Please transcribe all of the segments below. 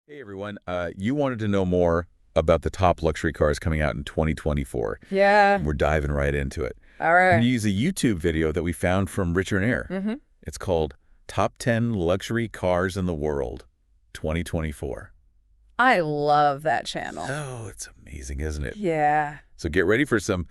Hey everyone, you wanted to know more about the top luxury cars coming out in 2024. Yeah. We're diving right into it. All I'm going to right. use a YouTube video that we found from Richard Air. Mm-hmm. It's called Top 10 Luxury Cars in the World 2024. I love that channel. Oh, it's amazing, isn't it? Yeah. So get ready for some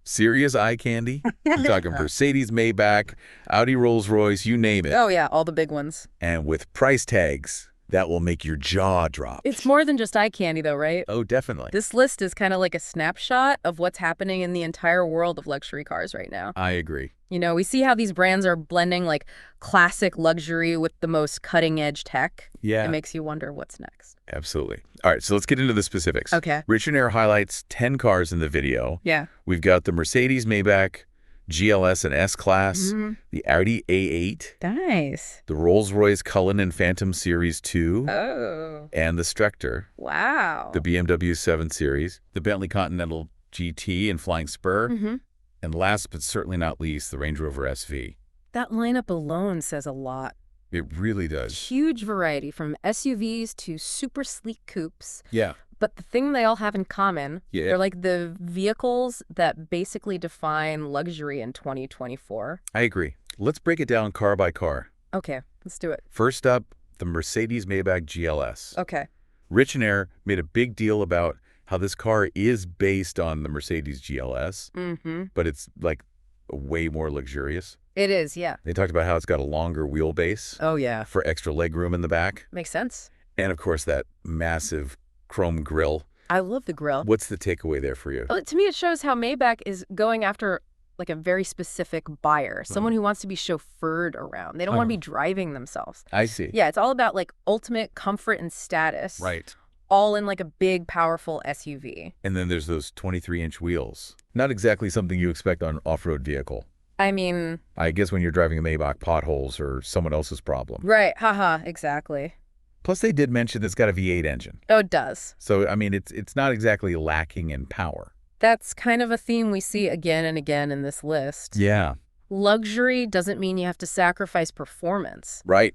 serious eye candy. I'm talking Mercedes, Maybach, Audi, Rolls-Royce, you name it. Oh, yeah, all the big ones. And with price tags that will make your jaw drop. It's more than just eye candy, though, right? Oh, definitely. This list is kind of like a snapshot of what's happening in the entire world of luxury cars right now. I agree. You know, we see how these brands are blending like classic luxury with the most cutting edge tech. Yeah. It makes you wonder what's next. Absolutely. All right, so let's get into the specifics. Okay. Richard Air highlights 10 cars in the video. Yeah. We've got the Mercedes Maybach GLS and S-Class, Mm-hmm. the Audi A8, Nice. the Rolls-Royce Cullinan Phantom Series 2, Oh. and the Strector, Wow. the BMW 7 Series, the Bentley Continental GT and Flying Spur, Mm-hmm. and last but certainly not least, the Range Rover SV. That lineup alone says a lot. It really does. Huge variety from SUVs to super sleek coupes. Yeah. But the thing they all have in common, Yeah. they're like the vehicles that basically define luxury in 2024. I agree. Let's break it down car by car. Okay, let's do it. First up, the Mercedes Maybach GLS. Okay. Rich and Air made a big deal about how this car is based on the Mercedes GLS, Mm-hmm. but it's like way more luxurious. It is, yeah. They talked about how it's got a longer wheelbase Oh, yeah. for extra legroom in the back. Makes sense. And of course, that massive chrome grille. I love the grille. What's the takeaway there for you? Well, to me, it shows how Maybach is going after like a very specific buyer, someone who wants to be chauffeured around. They don't want to be driving themselves. I see. Yeah, it's all about like ultimate comfort and status. Right. All in like a big, powerful SUV. And then there's those 23-inch wheels. Not exactly something you expect on an off-road vehicle. I mean, I guess when you're driving a Maybach, potholes or someone else's problem. right, haha, exactly. Plus, they did mention it's got a V8 engine. Oh, it does. So, I mean, it's not exactly lacking in power. That's kind of a theme we see again and again in this list. Yeah. Luxury doesn't mean you have to sacrifice performance. Right.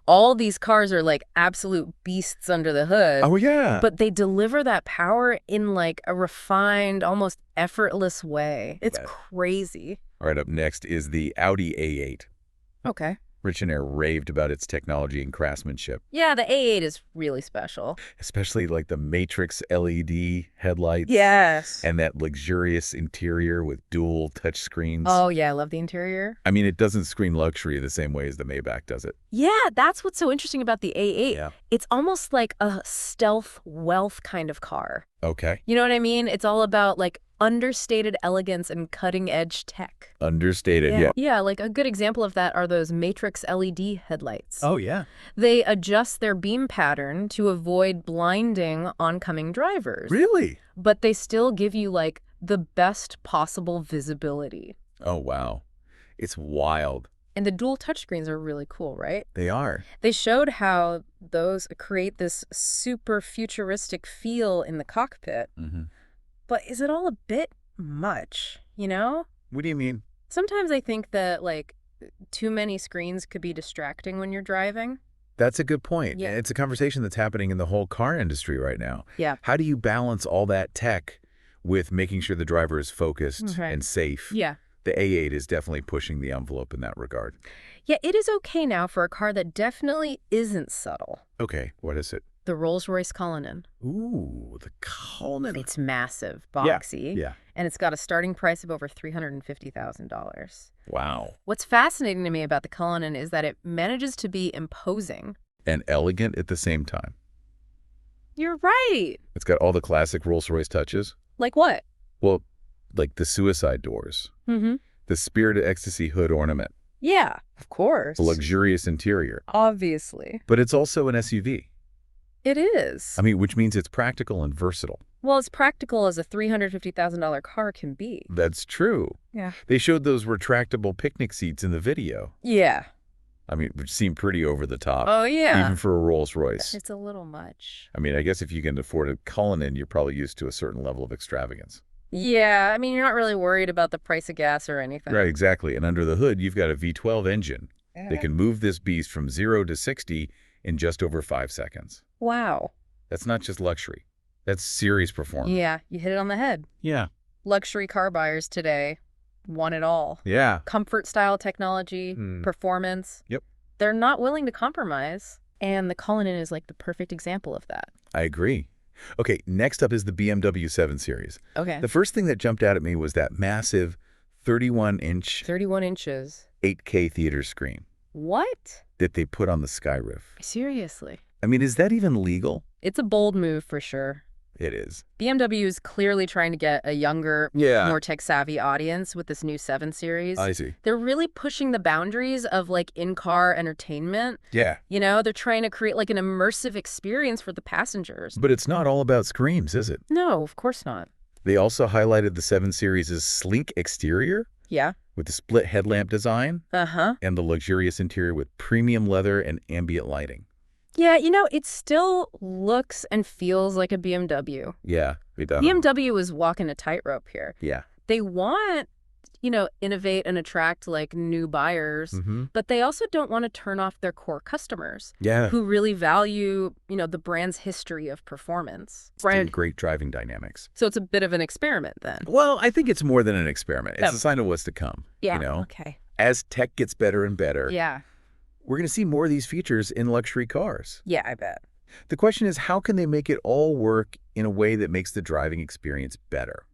All these cars are like absolute beasts under the hood. Oh, yeah. But they deliver that power in like a refined, almost effortless way. It's Bet. crazy. All right, up next is the Audi A8. Okay. Rich and Air raved about its technology and craftsmanship, Yeah, the A8 is really special. especially like the Matrix LED headlights. Yes. And that luxurious interior with dual touch screens. Oh, yeah, I love the interior. I mean, it doesn't scream luxury the same way as the Maybach does it. Yeah, that's what's so interesting about the A8. Yeah. It's almost like a stealth wealth kind of car. Okay. You know what I mean? It's all about like understated elegance and cutting edge tech. Understated, yeah. Yeah, like a good example of that are those Matrix LED headlights. Oh, yeah. They adjust their beam pattern to avoid blinding oncoming drivers. Really? But they still give you like the best possible visibility. Oh, wow. It's wild. And the dual touchscreens are really cool, right? They are. They showed how those create this super futuristic feel in the cockpit. Mm-hmm. But is it all a bit much, you know? What do you mean? Sometimes I think that, like, too many screens could be distracting when you're driving. That's a good point. Yeah. It's a conversation that's happening in the whole car industry right now. Yeah. How do you balance all that tech with making sure the driver is focused Right. and safe? Yeah. The A8 is definitely pushing the envelope in that regard. Yeah, it is okay now for a car that definitely isn't subtle. Okay, what is it? The Rolls-Royce Cullinan. Ooh, the Cullinan. It's massive, Yeah, boxy, yeah. and it's got a starting price of over $350,000. Wow. What's fascinating to me about the Cullinan is that it manages to be imposing. And elegant at the same time. You're right. It's got all the classic Rolls-Royce touches. Like what? Well, like the suicide doors, Mm-hmm. the Spirit of Ecstasy hood ornament, Yeah, of course. the luxurious interior. Obviously. But it's also an SUV. It is. I mean, which means it's practical and versatile. Well, as practical as a $350,000 car can be. That's true. Yeah. They showed those retractable picnic seats in the video. Yeah. I mean, which seemed pretty over the top. Oh, yeah. Even for a Rolls-Royce. It's a little much. I mean, I guess if you can afford a Cullinan, you're probably used to a certain level of extravagance. Yeah, I mean, you're not really worried about the price of gas or anything. Right, exactly. And under the hood, you've got a V12 engine. They can move this beast from 0 to 60 in just over 5 seconds. Wow. That's not just luxury. That's serious performance. Yeah, you hit it on the head. Yeah. Luxury car buyers today want it all. Yeah. Comfort style technology, performance. Yep. They're not willing to compromise. And the Cullinan is like the perfect example of that. I agree. Okay, next up is the BMW 7 Series. Okay. The first thing that jumped out at me was that massive 31-inch 31 inches. 8K theater screen What? that they put on the skyroof. Seriously. I mean, is that even legal? It's a bold move for sure. It is. BMW is clearly trying to get a younger, more tech-savvy audience with this new 7 Series. I see. They're really pushing the boundaries of, like, in-car entertainment. Yeah. You know, they're trying to create, like, an immersive experience for the passengers. But it's not all about screams, is it? No, of course not. They also highlighted the 7 Series' sleek exterior Yeah. with the split headlamp design Uh-huh. and the luxurious interior with premium leather and ambient lighting. Yeah, you know, it still looks and feels like a BMW. Yeah, it does. BMW is walking a tightrope here. Yeah. They want, you know, innovate and attract, like, new buyers, but they also don't want to turn off their core customers Yeah. who really value, you know, the brand's history of performance. And great driving dynamics. So it's a bit of an experiment then. Well, I think it's more than an experiment. It's Oh. a sign of what's to come. Yeah. You know? Okay. As tech gets better and better, Yeah. we're going to see more of these features in luxury cars. Yeah, I bet. The question is, how can they make it all work in a way that makes the driving experience better?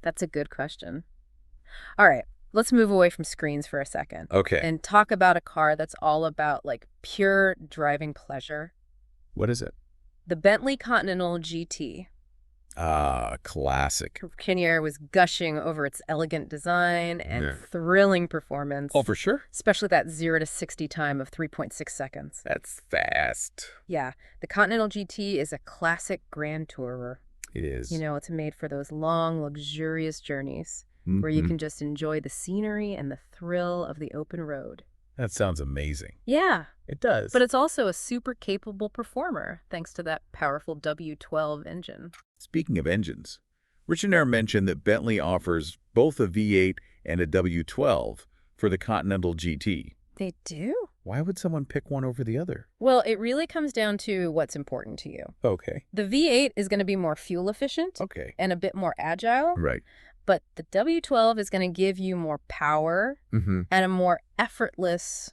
That's a good question. All right. Let's move away from screens for a second. Okay. And talk about a car that's all about, like, pure driving pleasure. What is it? The Bentley Continental GT. Ah, classic. Kinnear was gushing over its elegant design and thrilling performance. Oh, for sure? Especially that 0 to 60 time of 3.6 seconds. That's fast. Yeah. The Continental GT is a classic grand tourer. It is. You know, it's made for those long, luxurious journeys where you can just enjoy the scenery and the thrill of the open road. That sounds amazing. Yeah. It does. But it's also a super capable performer thanks to that powerful W12 engine. Speaking of engines, Richinair mentioned that Bentley offers both a V8 and a W12 for the Continental GT. They do? Why would someone pick one over the other? Well, it really comes down to what's important to you. Okay. The V8 is going to be more fuel efficient Okay. and a bit more agile, Right. but the W12 is going to give you more power and a more effortless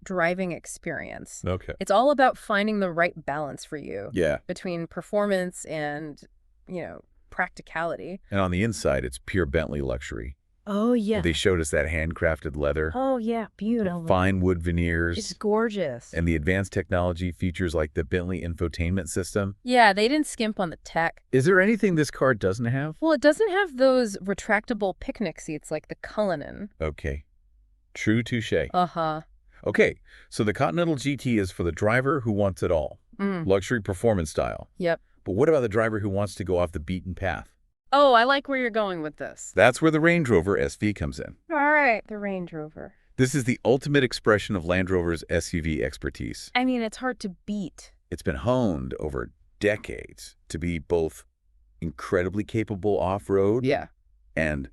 driving experience. Okay. It's all about finding the right balance for you Yeah. between performance and, you know, practicality. And on the inside, it's pure Bentley luxury. Oh, yeah. They showed us that handcrafted leather, Oh, yeah. Beautiful. fine wood veneers, It's gorgeous. and the advanced technology features like the Bentley infotainment system. Yeah, they didn't skimp on the tech. Is there anything this car doesn't have? Well, it doesn't have those retractable picnic seats like the Cullinan. Okay. True touche. Uh-huh. Okay, so the Continental GT is for the driver who wants it all. Mm. Luxury performance style. Yep. But what about the driver who wants to go off the beaten path? Oh, I like where you're going with this. That's where the Range Rover SV comes in. All right, the Range Rover. This is the ultimate expression of Land Rover's SUV expertise. I mean, it's hard to beat. It's been honed over decades to be both incredibly capable off-road Yeah. and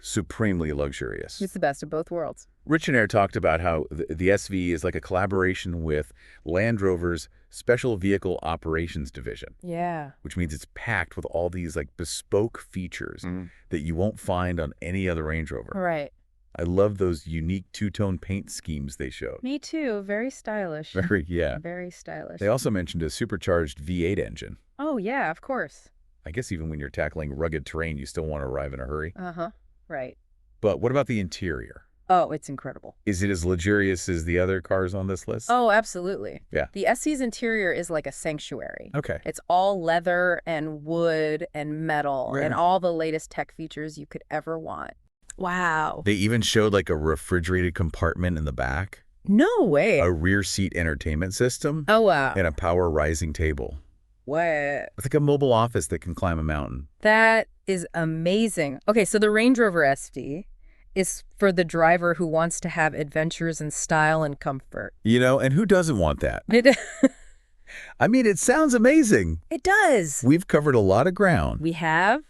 supremely luxurious. It's the best of both worlds. Richinair talked about how the SV is like a collaboration with Land Rover's Special Vehicle Operations Division, Yeah. which means it's packed with all these like bespoke features that you won't find on any other Range Rover. Right. I love those unique two-tone paint schemes they showed. Me too. Very stylish. Yeah. Very stylish. They also mentioned a supercharged V8 engine. Oh, yeah, of course. I guess even when you're tackling rugged terrain, you still want to arrive in a hurry. Uh-huh. Right. But what about the interior? Oh, it's incredible. Is it as luxurious as the other cars on this list? Oh, absolutely. Yeah. The SC's interior is like a sanctuary. Okay. It's all leather and wood and metal Right. and all the latest tech features you could ever want. Wow. They even showed like a refrigerated compartment in the back, No way. a rear seat entertainment system, Oh, wow. and a power rising table. What? It's like a mobile office that can climb a mountain. That is amazing. Okay, so the Range Rover SD is for the driver who wants to have adventures in style and comfort. You know, and who doesn't want that? It, I mean, it sounds amazing. it does. We've covered a lot of ground, We have?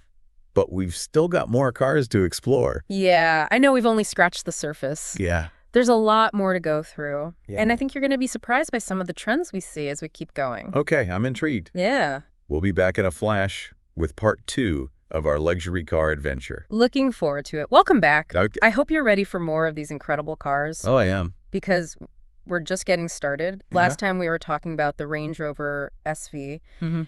but we've still got more cars to explore. Yeah, I know we've only scratched the surface. Yeah. There's a lot more to go through. Yeah. And I think you're going to be surprised by some of the trends we see as we keep going. Okay, I'm intrigued. Yeah. We'll be back in a flash with part 2 of our luxury car adventure. Looking forward to it. Welcome back. Okay. I hope you're ready for more of these incredible cars Oh, I am. because we're just getting started. Last time we were talking about the Range Rover SV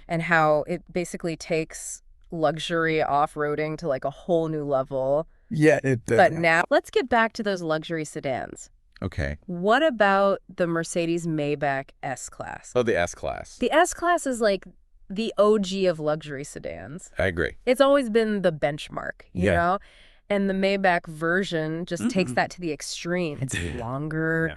and how it basically takes luxury off-roading to like a whole new level. Yeah, But now let's get back to those luxury sedans. Okay. What about the Mercedes Maybach S-Class? Oh, the S-Class. The S-Class is like the OG of luxury sedans. I agree. It's always been the benchmark, you Yeah. know? And the Maybach version just takes that to the extreme. It's longer,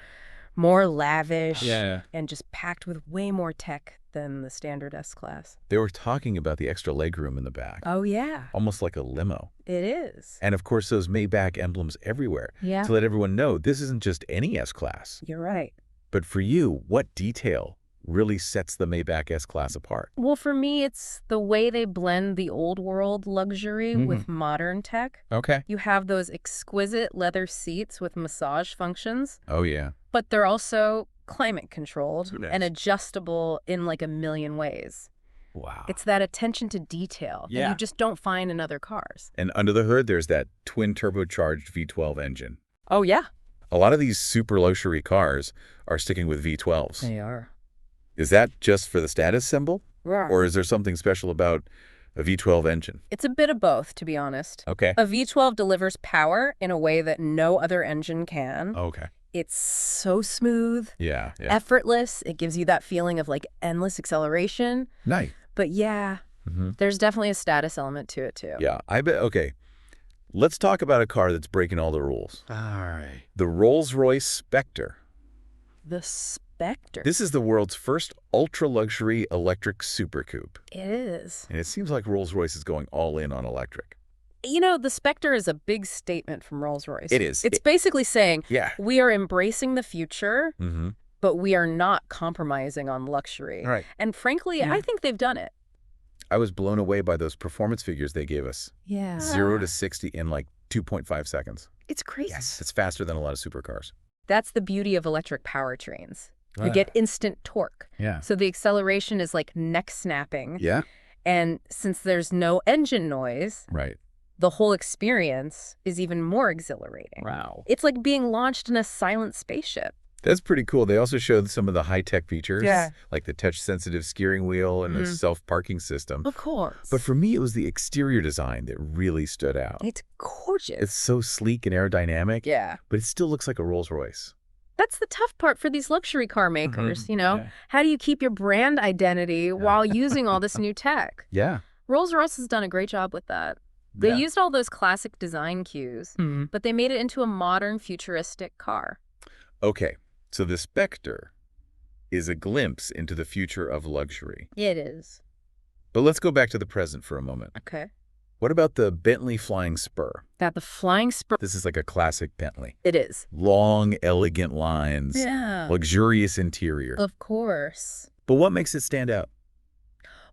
more lavish, and just packed with way more tech than the standard S-Class. They were talking about the extra legroom in the back. Oh, yeah, Almost like a limo. it is. And of course, those Maybach emblems everywhere. Yeah, To let everyone know, this isn't just any S-Class. you're right. But for you, what detail really sets the Maybach S-Class apart? Well, for me, it's the way they blend the old world luxury with modern tech. Okay. You have those exquisite leather seats with massage functions, Oh, yeah. but they're also climate controlled Nice. and adjustable in like a million ways. Wow. It's that attention to detail that you just don't find in other cars. And under the hood, there's that twin turbocharged V12 engine. Oh, yeah. A lot of these super luxury cars are sticking with V12s. They are. Is that just for the status symbol? Or Or is there something special about a V12 engine? it's a bit of both, to be honest. Okay. A V12 delivers power in a way that no other engine can. Okay. It's so smooth, Yeah. effortless. It gives you that feeling of like endless acceleration. Nice. But yeah, there's definitely a status element to it too. Yeah. I bet. Okay. Let's talk about a car that's breaking all the rules. All right. The Rolls-Royce Spectre. The Spectre. This is the world's first ultra-luxury electric supercoupe. It is. And it seems like Rolls-Royce is going all in on electric. You know, the Spectre is a big statement from Rolls-Royce. It is. It's basically saying, Yeah. we are embracing the future, Mm-hmm. but we are not compromising on luxury. Right. And frankly, I think they've done it. I was blown away by those performance figures they gave us. Yeah. 0 to 60 in like 2.5 seconds. It's crazy. It's faster than a lot of supercars. That's the beauty of electric powertrains. You Ah. get instant torque. Yeah. So the acceleration is like neck snapping. Yeah. And since there's no engine noise, Right. the whole experience is even more exhilarating. Wow. It's like being launched in a silent spaceship. That's pretty cool. They also showed some of the high-tech features, Yeah. like the touch-sensitive steering wheel and the self-parking system. Of course. But for me, it was the exterior design that really stood out. It's gorgeous. It's so sleek and aerodynamic, Yeah. but it still looks like a Rolls-Royce. That's the tough part for these luxury car makers, you know? Yeah. How do you keep your brand identity while using all this new tech? Yeah. Rolls-Royce has done a great job with that. They Yeah. used all those classic design cues, but they made it into a modern, futuristic car. Okay, so the Spectre is a glimpse into the future of luxury. It is. But let's go back to the present for a moment. Okay. What about the Bentley Flying Spur? That the Flying Spur. This is like a classic Bentley. It is. Long, elegant lines, Yeah. luxurious interior. Of course. But what makes it stand out?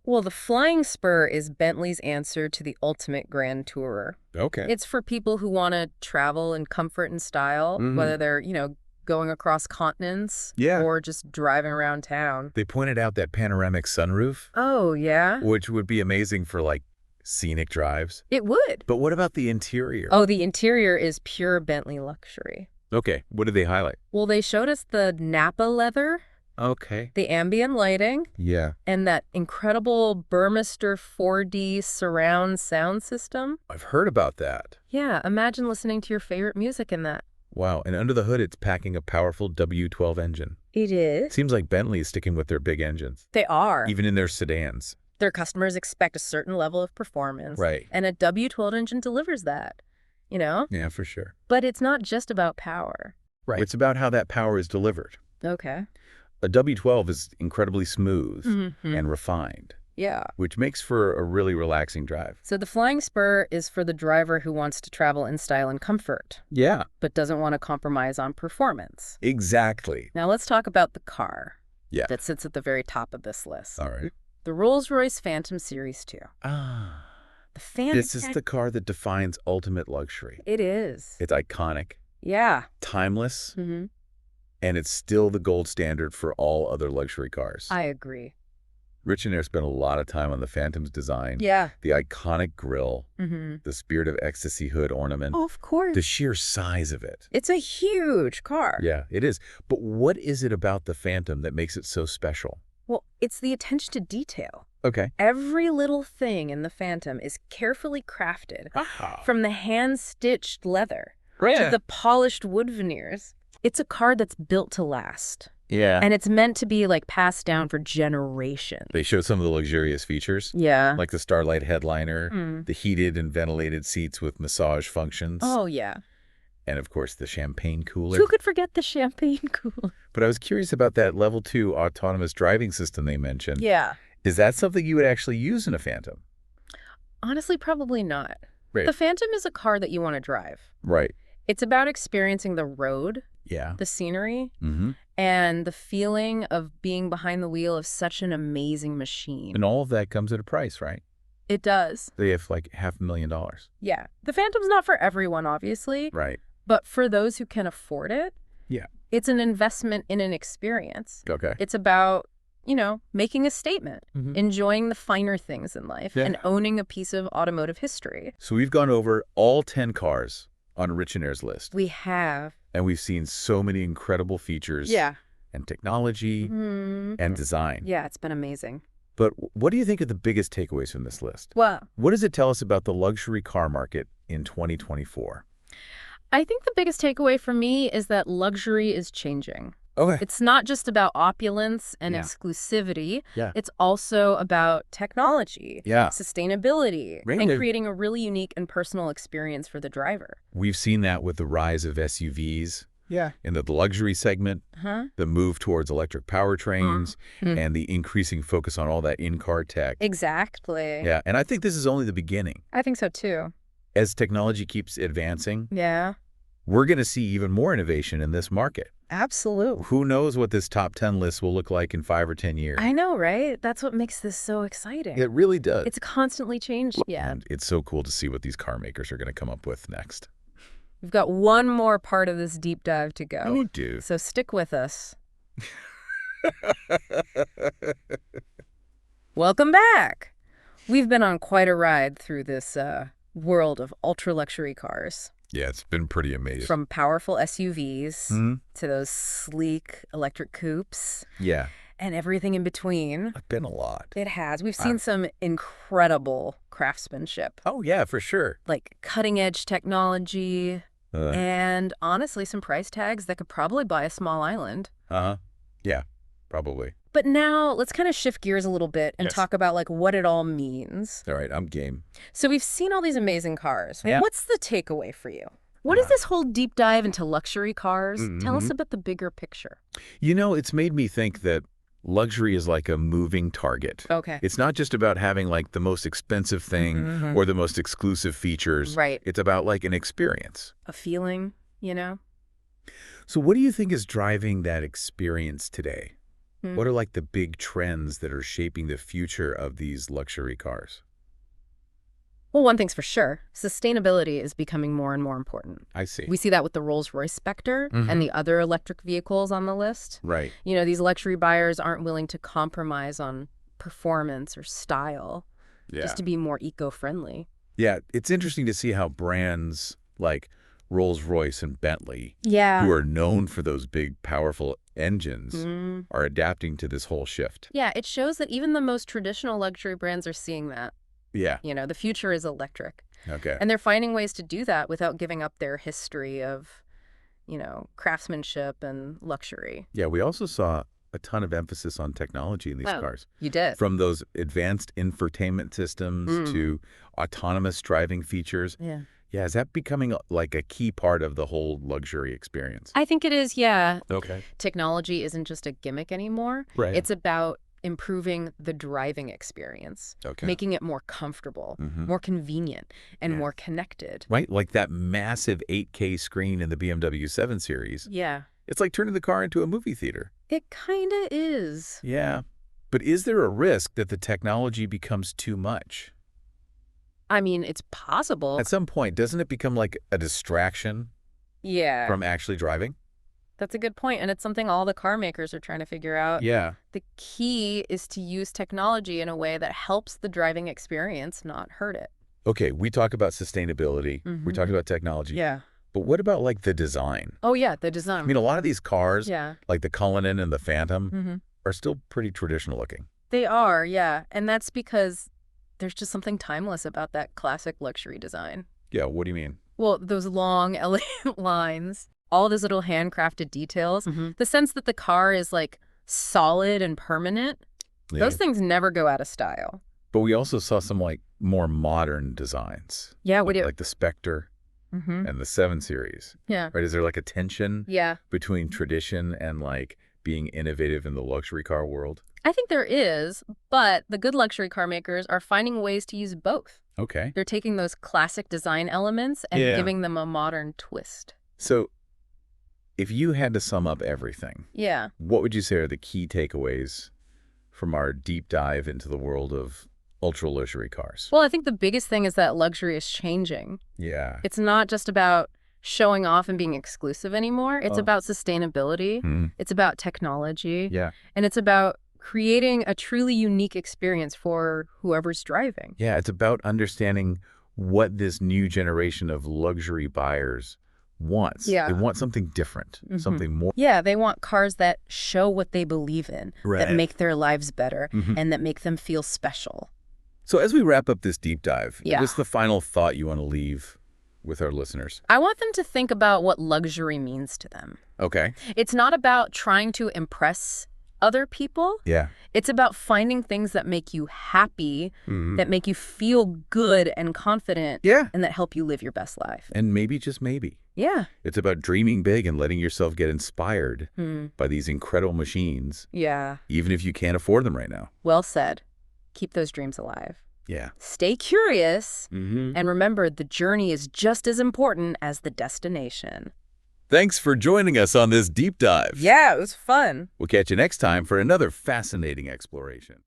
Well, the Flying Spur is Bentley's answer to the ultimate Grand Tourer. Okay. It's for people who want to travel in comfort and style, whether they're, you know, going across continents Yeah. or just driving around town. They pointed out that panoramic sunroof, Oh, yeah? which would be amazing for like scenic drives. It would. But what about the interior? Oh, the interior is pure Bentley luxury. Okay, what did they highlight? Well, they showed us the Napa leather, Okay. the ambient lighting, Yeah. and that incredible Burmester 4D surround sound system. I've heard about that. Yeah, imagine listening to your favorite music in that. Wow, and under the hood, it's packing a powerful W12 engine. It is. Seems like Bentley is sticking with their big engines, They are. even in their sedans. Their customers expect a certain level of performance. Right. And a W12 engine delivers that, you know? Yeah, for sure. But it's not just about power. Right. It's about how that power is delivered. Okay. A W12 is incredibly smooth Mhm. and refined, Yeah. which makes for a really relaxing drive. So the Flying Spur is for the driver who wants to travel in style and comfort, Yeah, but doesn't want to compromise on performance. exactly. Now let's talk about the car Yeah. that sits at the very top of this list. All right. The Rolls-Royce Phantom Series 2. Ah. The Phantom. This is the car that defines ultimate luxury. It is. It's iconic. Yeah. timeless, Hmm. and it's still the gold standard for all other luxury cars. I agree. Rich and Air spent a lot of time on the Phantom's design, Yeah. the iconic grille, Hmm. the Spirit of Ecstasy hood ornament, Oh, of course. the sheer size of it. It's a huge car. Yeah, it is. But what is it about the Phantom that makes it so special? Well, it's the attention to detail. Okay. Every little thing in the Phantom is carefully crafted, from the hand-stitched leather to the polished wood veneers. It's a car that's built to last. Yeah. And it's meant to be, like, passed down for generations. They show some of the luxurious features, Yeah. like the Starlight headliner, Mm. the heated and ventilated seats with massage functions, Oh, yeah. and of course the champagne cooler. Who could forget the champagne cooler? But I was curious about that level 2 autonomous driving system they mentioned. Yeah. Is that something you would actually use in a Phantom? Honestly, probably not. Right. The Phantom is a car that you want to drive. Right. It's about experiencing the road, Yeah. the scenery, Mm-hmm. and the feeling of being behind the wheel of such an amazing machine. And all of that comes at a price, right? It does. They have like $500,000. Yeah. The Phantom's not for everyone, obviously, Right. but for those who can afford it, Yeah. it's an investment in an experience. Okay. It's about, making a statement, Mhm. enjoying the finer things in life, Yeah. and owning a piece of automotive history. So we've gone over all 10 cars on Rich and Air's list, We have. and we've seen so many incredible features and technology Mm. and design. Yeah, it's been amazing. But what do you think are the biggest takeaways from this list? Well, What does it tell us about the luxury car market in 2024? I think the biggest takeaway for me is that luxury is changing. Okay. It's not just about opulence and Yeah. exclusivity. Yeah. It's also about technology, Yeah. sustainability, Right. and creating a really unique and personal experience for the driver. We've seen that with the rise of SUVs Yeah. in the luxury segment, Huh? the move towards electric powertrains, Mm. and the increasing focus on all that in-car tech. Exactly. Yeah, and I think this is only the beginning. I think so too. As technology keeps advancing, Yeah. we're going to see even more innovation in this market. Absolutely. Who knows what this top 10 list will look like in 5 or 10 years? I know, right? That's what makes this so exciting. It really does. It's constantly changing. Yeah. And it's so cool to see what these car makers are going to come up with next. We've got one more part of this deep dive to go. Oh, dude. So stick with us. Welcome back. We've been on quite a ride through this world of ultra-luxury cars. Yeah, it's been pretty amazing. From powerful SUVs Hmm? to those sleek electric coupes Yeah, and everything in between. it's been a lot. It has. We've seen some incredible craftsmanship, Oh, yeah, for sure. like cutting-edge technology, Uh and honestly, some price tags that could probably buy a small island. huh. Yeah, probably. But now let's kind of shift gears a little bit and Yes. talk about like what it all means. All right, I'm game. So we've seen all these amazing cars. Yeah. What's the takeaway for you? What is this whole deep dive into luxury cars? Tell us about the bigger picture. You know, it's made me think that luxury is like a moving target. Okay. It's not just about having like the most expensive thing Mhm. or the most exclusive features. Right. It's about like an experience. A feeling, you know? So what do you think is driving that experience today? Hmm. What are like the big trends that are shaping the future of these luxury cars? Well, one thing's for sure. Sustainability is becoming more and more important. I see. We see that with the Rolls-Royce Spectre and the other electric vehicles on the list. Right. You know, these luxury buyers aren't willing to compromise on performance or style Yeah. just to be more eco-friendly. Yeah, it's interesting to see how brands like Rolls-Royce and Bentley, Yeah. who are known for those big, powerful engines, Mm. are adapting to this whole shift. Yeah, it shows that even the most traditional luxury brands are seeing that. Yeah. You know, the future is electric. Okay. And they're finding ways to do that without giving up their history of, craftsmanship and luxury. Yeah, we also saw a ton of emphasis on technology in these cars. You did. From those advanced infotainment systems to autonomous driving features. Yeah. Yeah, is that becoming like a key part of the whole luxury experience? I think it is, yeah. Okay. Technology isn't just a gimmick anymore. Right. It's about improving the driving experience, Okay. making it more comfortable, more convenient, and more connected. Right? Like that massive 8K screen in the BMW 7 Series. Yeah, It's like turning the car into a movie theater. it kind of is. Yeah. But is there a risk that the technology becomes too much? I mean, it's possible. At some point, doesn't it become like a distraction? Yeah. from actually driving? That's a good point, and it's something all the car makers are trying to figure out. Yeah. The key is to use technology in a way that helps the driving experience, not hurt it. Okay, we talk about sustainability. We talk about technology. Yeah. But what about like the design? Oh, yeah, the I design. mean, a lot of these cars, Yeah. like the Cullinan and the Phantom, Mm-hmm. are still pretty traditional looking. They are, yeah. And that's because there's just something timeless about that classic luxury design. Yeah, what do you mean? Well, those long, elegant lines, all those little handcrafted details, the sense that the car is like solid and permanent, Yeah. those things never go out of style. But we also saw some like more modern designs. Yeah, we do. Like the Spectre Mm-hmm. and the 7 Series. Yeah. Right? Is there like a tension Yeah. between tradition and like being innovative in the luxury car world? I think there is, but the good luxury car makers are finding ways to use both. Okay. They're taking those classic design elements and Yeah. giving them a modern twist. So if you had to sum up everything, Yeah. what would you say are the key takeaways from our deep dive into the world of ultra luxury cars? Well, I think the biggest thing is that luxury is changing. Yeah. It's not just about showing off and being exclusive anymore. It's Oh. about sustainability. Mhm. It's about technology. Yeah. And it's about creating a truly unique experience for whoever's driving. Yeah. It's about understanding what this new generation of luxury buyers wants. Yeah. They want something different, something more. Yeah, they want cars that show what they believe in, that make their lives better, and that make them feel special. So as we wrap up this deep dive, Yeah. what's the final thought you want to leave with our listeners? I want them to think about what luxury means to them. Okay. It's not about trying to impress other people. Yeah. It's about finding things that make you happy, that make you feel good and confident, Yeah. and that help you live your best life. And maybe, just maybe, Yeah. it's about dreaming big and letting yourself get inspired by these incredible machines, Yeah. even if you can't afford them right now. Well said. Keep those dreams alive. Yeah. Stay curious, and remember the journey is just as important as the destination. Thanks for joining us on this deep dive. Yeah, it was fun. We'll catch you next time for another fascinating exploration.